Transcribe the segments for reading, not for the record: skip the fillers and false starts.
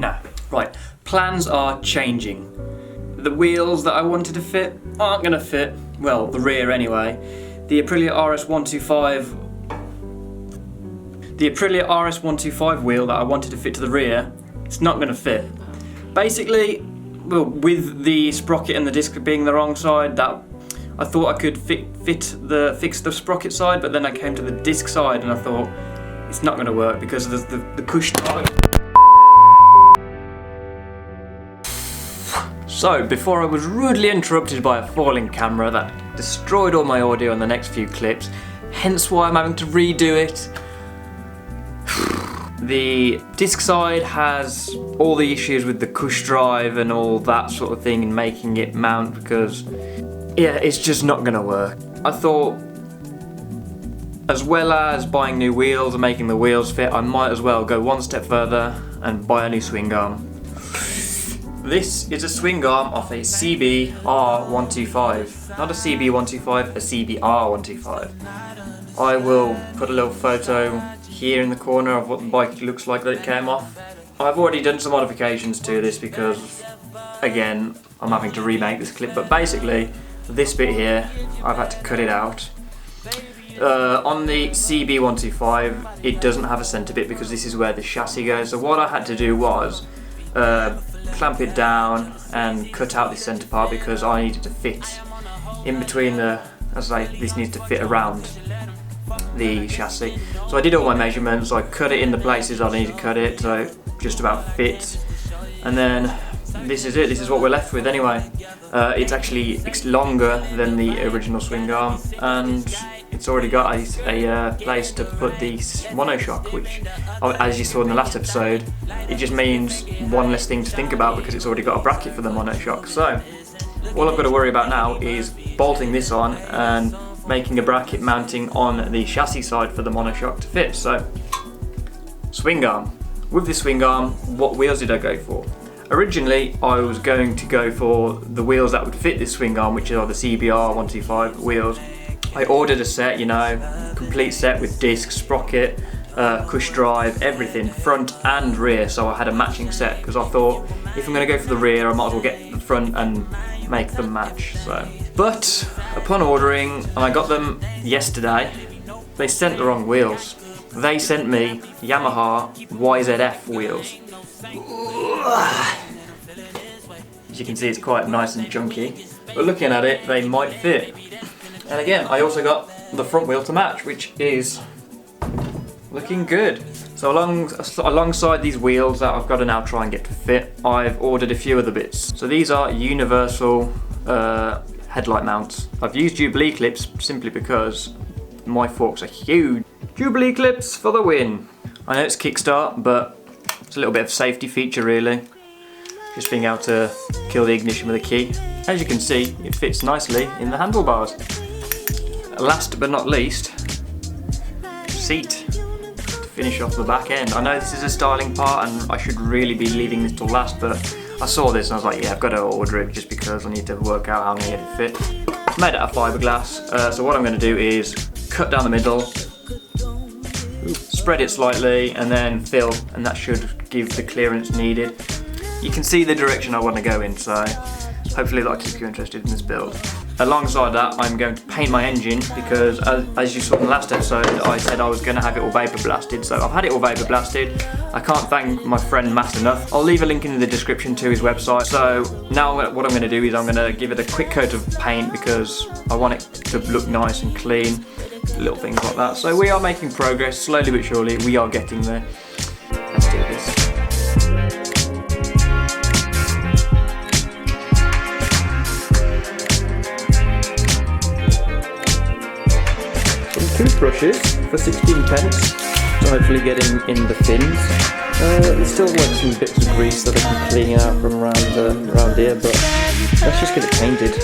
Now, right, plans are changing. The wheels that I wanted to fit aren't gonna fit, well, the rear anyway. The Aprilia RS125 wheel that I wanted to fit to the rear, it's not gonna fit. Basically, well, with the sprocket and the disc being the wrong side, that I thought I could fix the sprocket side, but then I came to the disc side and I thought it's not gonna work because the cushion. So, before I was rudely interrupted by a falling camera that destroyed all my audio in the next few clips, hence why I'm having to redo it. The disc side has all the issues with the cush drive and all that sort of thing and making it mount because, yeah, it's just not gonna work. I thought, as well as buying new wheels and making the wheels fit, I might as well go one step further and buy a new swing arm. This is a swing arm off a CBR125. Not a CB125, a CBR125. I will put a little photo here in the corner of what the bike looks like that it came off. I've already done some modifications to this because, again, I'm having to remake this clip, but basically, this bit here, I've had to cut it out. On the CB125, it doesn't have a centre bit because this is where the chassis goes, so what I had to do was clamp it down and cut out this centre part because I needed to fit in between as I say, this needs to fit around the chassis. So I did all my measurements, I cut it in the places I need to cut it, so just about fits. And then this is it, this is what we're left with anyway. It's longer than the original swing arm and it's already got a place to put the Monoshock, which, as you saw in the last episode, it just means one less thing to think about because it's already got a bracket for the Monoshock. So all I've got to worry about now is bolting this on and making a bracket mounting on the chassis side for the Monoshock to fit. So, swing arm. With the swing arm, what wheels did I go for? Originally, I was going to go for the wheels that would fit this swing arm, which are the CBR125 wheels. I ordered a set, you know, complete set with disc, sprocket, cush drive, everything, front and rear, so I had a matching set because I thought if I'm going to go for the rear, I might as well get the front and make them match. So, but upon ordering, and I got them yesterday, they sent the wrong wheels. They sent me Yamaha Yzf Wheels. As you can see, it's quite nice and chunky, but looking at it, they might fit. And again, I also got the front wheel to match, which is looking good. So alongside these wheels that I've got to now try and get to fit, I've ordered a few other bits. So these are universal headlight mounts. I've used Jubilee clips simply because my forks are huge. Jubilee clips for the win. I know it's kickstart, but it's a little bit of safety feature really. Just being able to kill the ignition with a key. As you can see, it fits nicely in the handlebars. Last but not least, seat to finish off the back end. I know this is a styling part and I should really be leaving this till last, but I saw this and I was like, yeah, I've got to order it just because I need to work out how I'm going to get it fit. It's made out of fiberglass, so what I'm going to do is cut down the middle, spread it slightly and then fill, and that should give the clearance needed. You can see the direction I want to go in, so hopefully that'll keep you interested in this build. Alongside that, I'm going to paint my engine because as you saw in the last episode, I said I was going to have it all vapor blasted, so I've had it all vapor blasted. I can't thank my friend Matt enough. I'll leave a link in the description to his website. So now what I'm going to do is I'm going to give it a quick coat of paint because I want it to look nice and clean, little things like that. So we are making progress, slowly but surely, we are getting there. Let's do this. Toothbrushes for 16 pence to hopefully get in the fins. There's still like some bits of grease that I can clean out from around here, but let's just get it painted.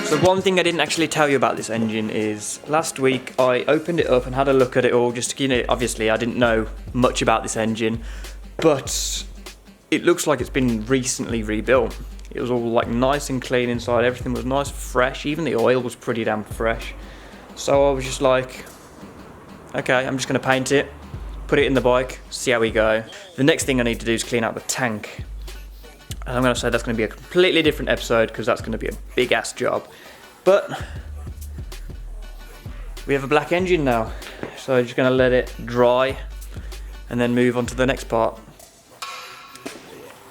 So one thing I didn't actually tell you about this engine is last week I opened it up and had a look at it all, just, you know, obviously I didn't know much about this engine, but it looks like it's been recently rebuilt. It was all like nice and clean inside, everything was nice, fresh, even the oil was pretty damn fresh. So I was just like, okay, I'm just going to paint it, put it in the bike, see how we go. The next thing I need to do is clean out the tank. And I'm going to say that's going to be a completely different episode because that's going to be a big ass job. But we have a black engine now, so I'm just going to let it dry and then move on to the next part.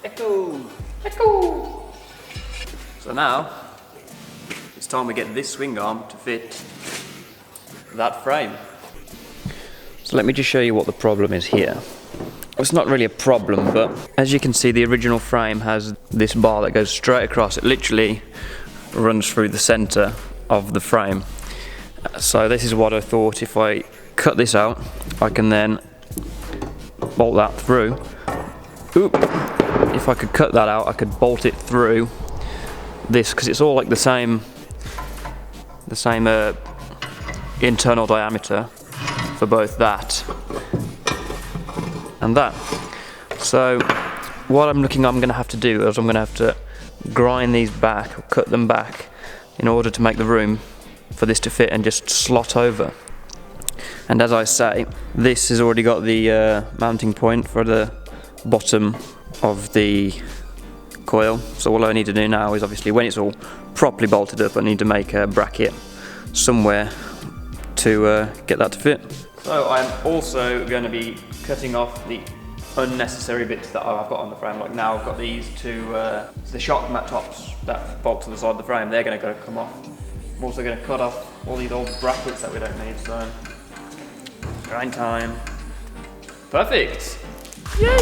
Echo! Echo! So now it's time we get this swing arm to fit that frame. So let me just show you what the problem is here. Well, it's not really a problem, but as you can see, the original frame has this bar that goes straight across. It literally runs through the center of the frame. So this is what I thought, if I cut this out, I can then bolt that through. Oop. If I could cut that out, I could bolt it through this, because it's all like the same internal diameter for both that and that. So what I'm going to have to do is I'm going to have to grind these back, or cut them back, in order to make the room for this to fit and just slot over. And as I say, this has already got the mounting point for the bottom of the coil. So all I need to do now is, obviously when it's all properly bolted up, I need to make a bracket somewhere to get that to fit. So I'm also going to be cutting off the unnecessary bits that I've got on the frame. Like now I've got these two, the shock mat tops that bolt to the side of the frame, they're going to come off. I'm also going to cut off all these old brackets that we don't need, so grind time. Perfect! Yay!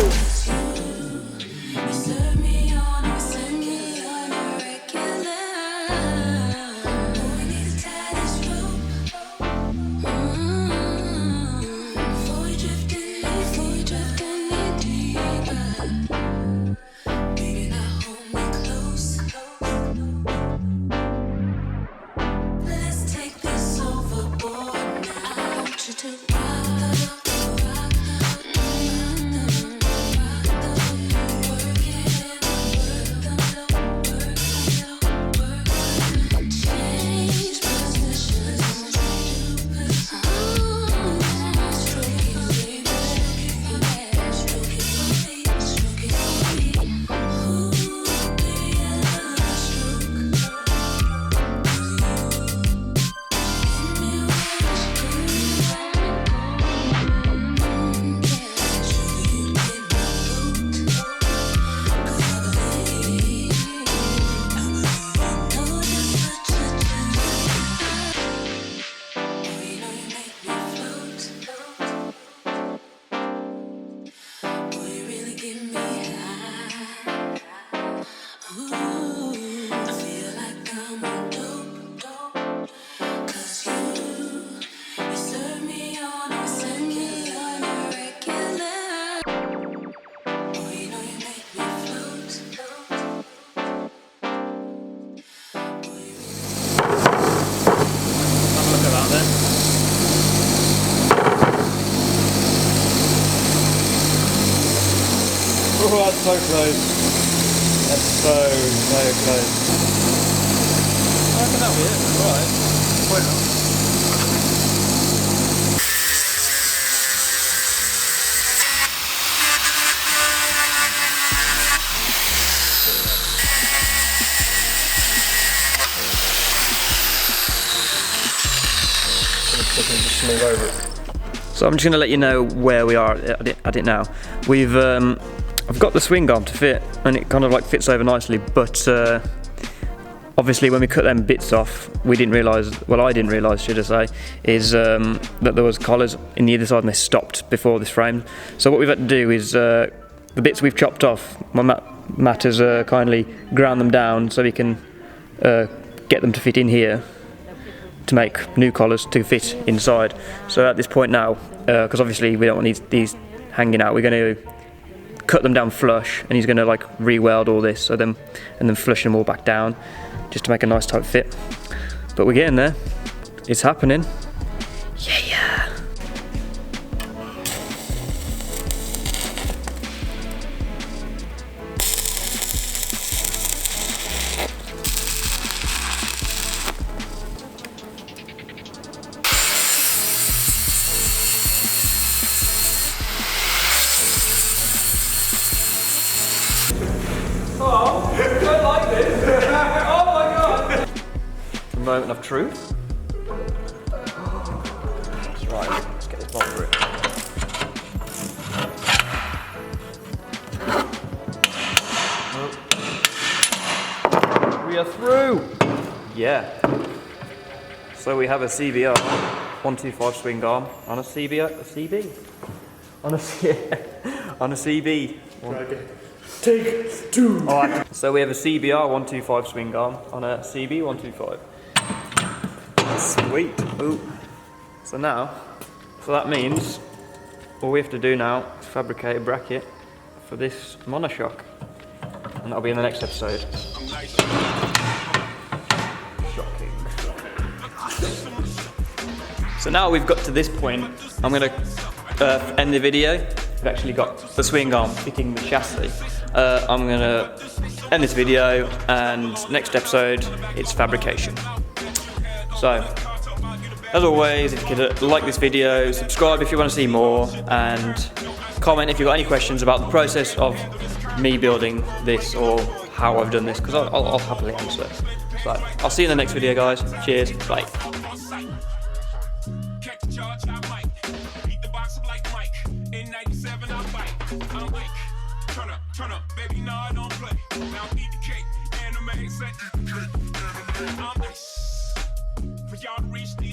Oh, that's so close. That's so close. I reckon that'll be it. Alright. Why not? Smooth over it. So I'm just going to let you know where we are at it now. We've I've got the swing arm to fit, and it kind of like fits over nicely, but obviously when we cut them bits off, we didn't realise, well I didn't realise should I say, is that there was collars in the other side and they stopped before this frame. So what we've had to do is, the bits we've chopped off, my Matt has kindly ground them down so we can get them to fit in here to make new collars to fit inside. So at this point now, because obviously we don't want these hanging out, we're going to cut them down flush, and he's gonna like re-weld all this, so then and then flush them all back down, just to make a nice tight fit. But we're getting there. It's happening. Yeah. Oh, I don't like this. Oh my god. The moment of truth. That's right, let's get this bolt through. Oh. We are through! Yeah. So we have a CBR 125 swing arm on a CB. On a CB. Take 2. Alright, so we have a CBR 125 swing arm on a CB 125. Sweet. Ooh. So that means all we have to do now is fabricate a bracket for this Monoshock. And that'll be in the next episode. Shocking. So now we've got to this point, I'm going to end the video. We've actually got the swing arm fitting the chassis. I'm going to end this video, and next episode it's fabrication. So, as always, if you could like this video, subscribe if you want to see more, and comment if you've got any questions about the process of me building this or how I've done this, because I'll happily answer. So, I'll see you in the next video, guys. Cheers, bye. Turn up, baby, no, I don't play. Now eat the cake, anime, say, I'm nice. For y'all to reach the